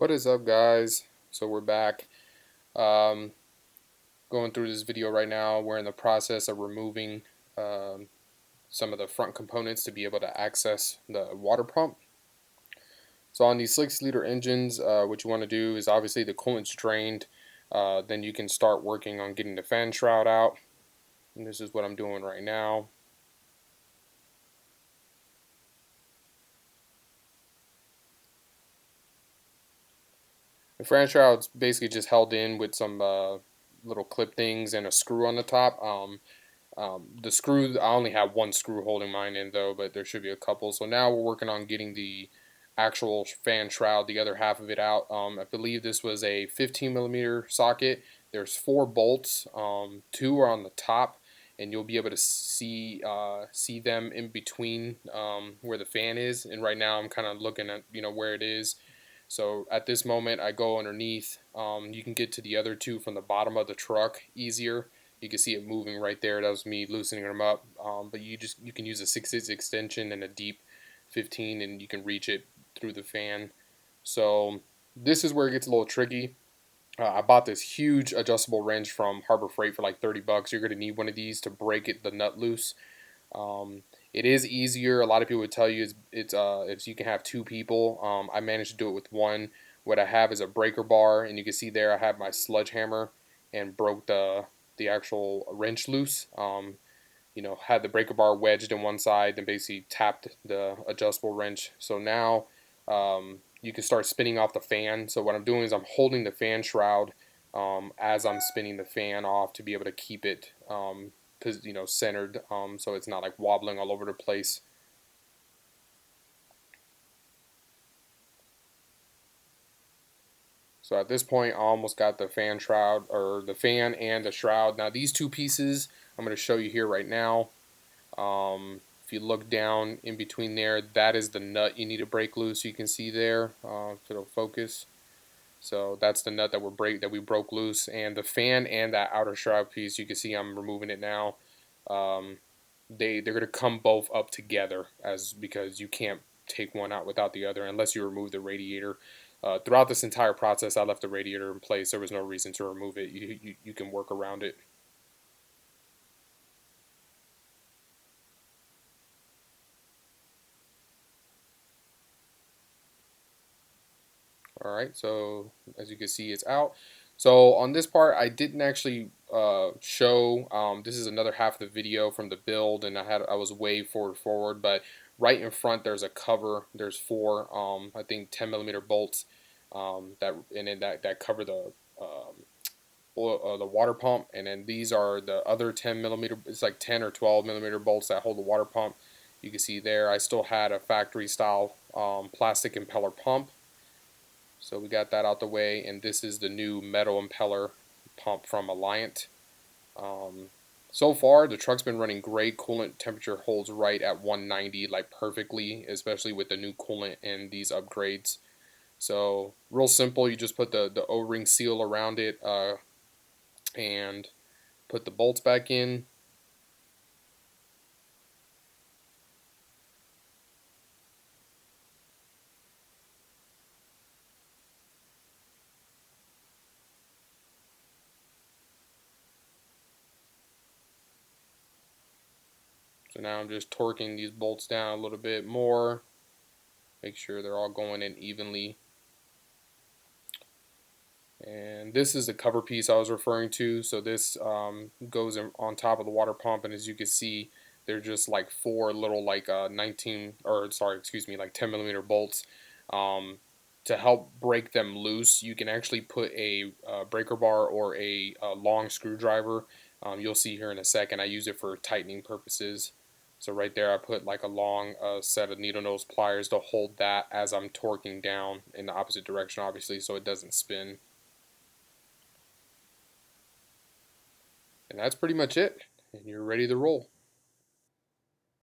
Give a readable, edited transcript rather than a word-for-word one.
What is up, guys? So we're back. Um, Going through this video right now. We're in the process of removing um, some of the front components to be able to access the water pump. So on these 6-liter engines, what you want to do is obviously the coolant's drained. Then you can start working on getting the fan shroud out. And this is what I'm doing right now. The fan shroud's basically just held in with some little clip things and a screw on the top. The screw, I only have one screw holding mine in though, but there should be a couple. So now we're working on getting the actual fan shroud, the other half of it out. I believe this was a 15mm socket. There's 4 bolts. 2 are on the top, and you'll be able to see them in between where the fan is. And right now I'm kind of looking at where it is. So at this moment I go underneath. You can get to the other 2 from the bottom of the truck easier. You can see it moving right there. That was me loosening them up. But you can use a 6/8 extension and a deep 15, and you can reach it through the fan. So this is where it gets a little tricky. I bought this huge adjustable wrench from Harbor Freight for like 30 bucks. You're going to need one of these to break the nut loose. It is easier. A lot of people would tell you it's you can have 2 people. I managed to do it with 1. What I have is a breaker bar, and you can see there I have my sledgehammer and broke the actual wrench loose. Had the breaker bar wedged in one side, then basically tapped the adjustable wrench. So now you can start spinning off the fan. So what I'm doing is I'm holding the fan shroud as I'm spinning the fan off to be able to keep it centered, so it's not like wobbling all over the place. So at this point I almost got the fan shroud, or the fan and the shroud. Now these 2 pieces I'm going to show you here right now. If you look down in between there, that is the nut you need to break loose. You can see there, if it'll focus. So that's the nut that we broke loose, and the fan and that outer shroud piece, you can see I'm removing it now. They're going to come both up together, because you can't take one out without the other unless you remove the radiator. Throughout this entire process I left the radiator in place. There was no reason to remove it. You can work around it. Alright, so as you can see, it's out. So on this part I didn't actually show, this is another half of the video from the build, and I was way forward, but right in front there's a cover. There's 4 I think 10mm bolts that cover the water pump, and then these are the other 10mm. It's like 10 or 12mm bolts that hold the water pump. You can see there I still had a factory style plastic impeller pump. So we got that out the way, and this is the new metal impeller pump from Alliant. So far the truck's been running great. Coolant temperature holds right at 190, like perfectly, especially with the new coolant and these upgrades. So real simple. You just put the O-ring seal around it and put the bolts back in. So now I'm just torquing these bolts down a little bit more. Make sure they're all going in evenly. And this is the cover piece I was referring to. So this goes on top of the water pump, and as you can see, they're just like 4 little like 10mm bolts. To help break them loose, you can actually put a breaker bar or a long screwdriver. You'll see here in a second. I use it for tightening purposes. So right there I put like a long set of needle nose pliers to hold that as I'm torquing down in the opposite direction, obviously, so it doesn't spin. And that's pretty much it, and you're ready to roll.